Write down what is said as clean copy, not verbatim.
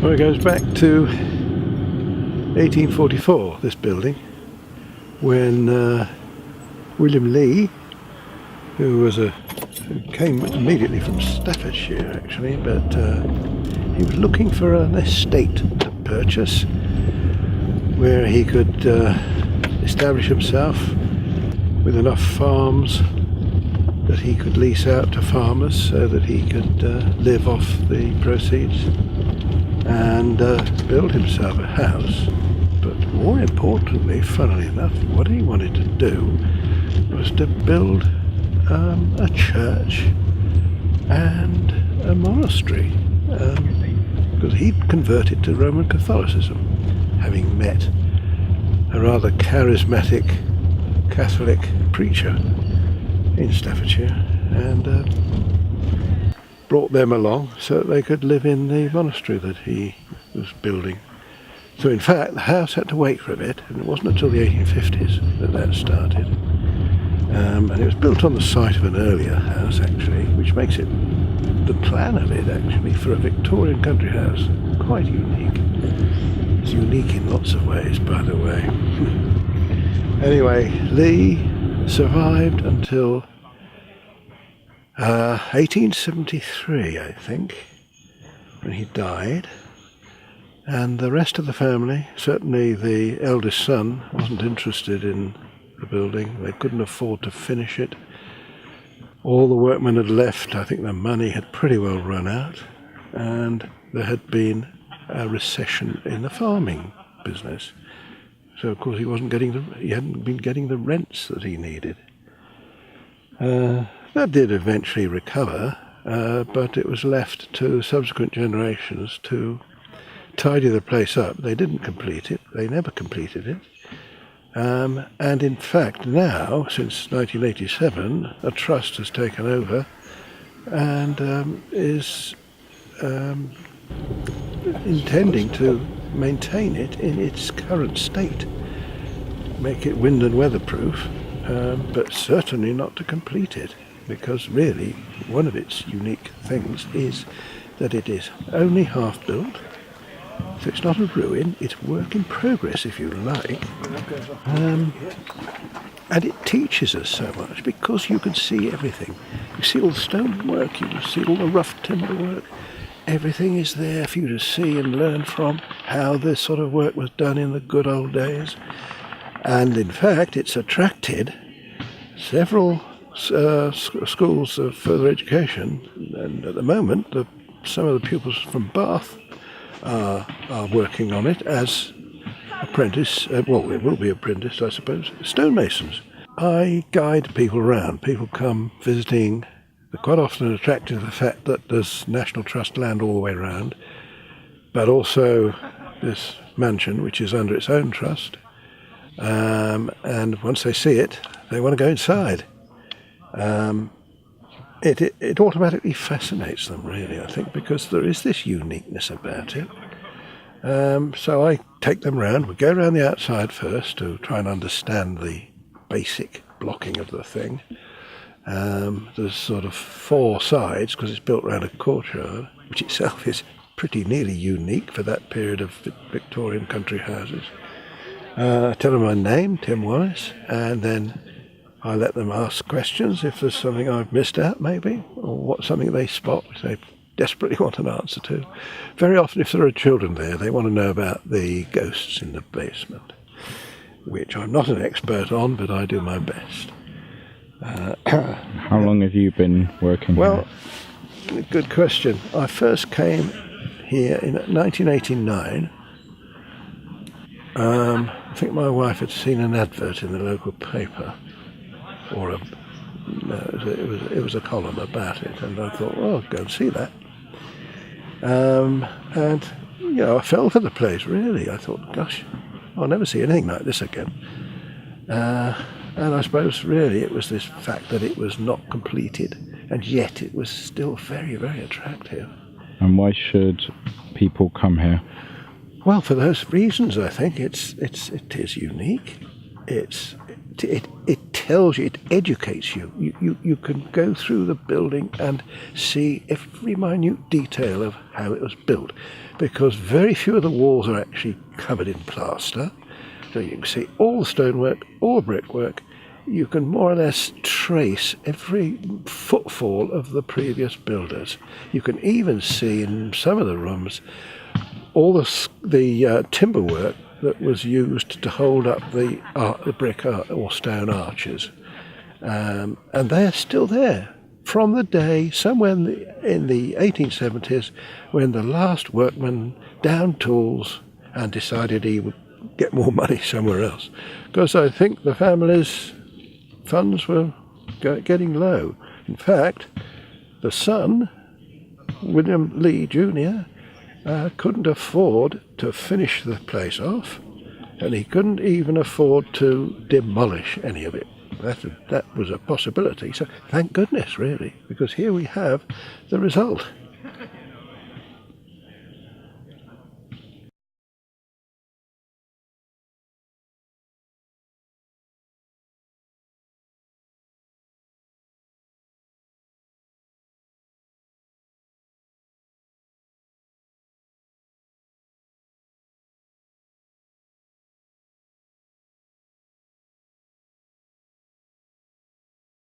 Well, it goes back to 1844, this building, when William Lee, who came immediately from Staffordshire actually, but he was looking for an estate to purchase where he could establish himself with enough farms that he could lease out to farmers so that he could live off the proceeds and build himself a house. But more importantly, funnily enough, what he wanted to do was to build a church and a monastery, because he'd converted to Roman Catholicism, having met a rather charismatic Catholic preacher in Staffordshire, and brought them along so that they could live in the monastery that he was building. So in fact the house had to wait for a bit, and it wasn't until the 1850s that started. And it was built on the site of an earlier house actually, which makes it, the plan of it actually, for a Victorian country house, quite unique. It's unique in lots of ways, by the way. Anyway, Lee survived until 1873, I think, when he died. And the rest of the family, certainly the eldest son, wasn't interested in the building. They couldn't afford to finish it. All the workmen had left. I think the money had pretty well run out, and there had been a recession in the farming business. So of course he hadn't been getting the rents that he needed. That did eventually recover, but it was left to subsequent generations to tidy the place up. They didn't complete it. They never completed it. And in fact now, since 1987, a trust has taken over and is intending to maintain it in its current state, make it wind and weatherproof, but certainly not to complete it, because really one of its unique things is that it is only half built. So it's not a ruin, it's work in progress, if you like. And it teaches us so much, because you can see everything. You see all the stonework, you can see all the rough timber work. Everything is there for you to see and learn from, how this sort of work was done in the good old days. And in fact, it's attracted several schools of further education. And at the moment, some of the pupils from Bath are working on it as apprentice, it will be apprentice, I suppose, stonemasons. I guide people around. People come visiting. They're quite often attracted to the fact that there's National Trust land all the way around, but also this mansion, which is under its own trust. And once they see it, they want to go inside. It automatically fascinates them, really, I think, because there is this uniqueness about it. So I take them round. We go around the outside first to try and understand the basic blocking of the thing. There's sort of four sides, because it's built around a courtyard, which itself is pretty nearly unique for that period of Victorian country houses. I tell them my name, Tim Wallace, and then I let them ask questions if there's something I've missed out, maybe, or something they spot which they desperately want an answer to. Very often, if there are children there, they want to know about the ghosts in the basement, which I'm not an expert on, but I do my best. How long have you been working here? Well, good question. I first came here in 1989. I think my wife had seen an advert in the local paper, or it was a column about it, and I thought, well, I'll go and see that. And I fell for the place, really. I thought, gosh, I'll never see anything like this again. And I suppose really it was this fact that it was not completed, and yet it was still very, very attractive. And why should people come here? Well, for those reasons, I think it is unique. It's it tells you, it educates you. You can go through the building and see every minute detail of how it was built, because very few of the walls are actually covered in plaster. So you can see all the stonework, all the brickwork. You can more or less trace every footfall of the previous builders. You can even see in some of the rooms all the timber work that was used to hold up the brick or stone arches, and they are still there from the day somewhere in the 1870s when the last workman downed tools and decided he would get more money somewhere else, because I think the family's funds were getting low. In fact, the son, William Lee Jr., couldn't afford to finish the place off, and he couldn't even afford to demolish any of it. That was a possibility. So thank goodness, really, because here we have the result.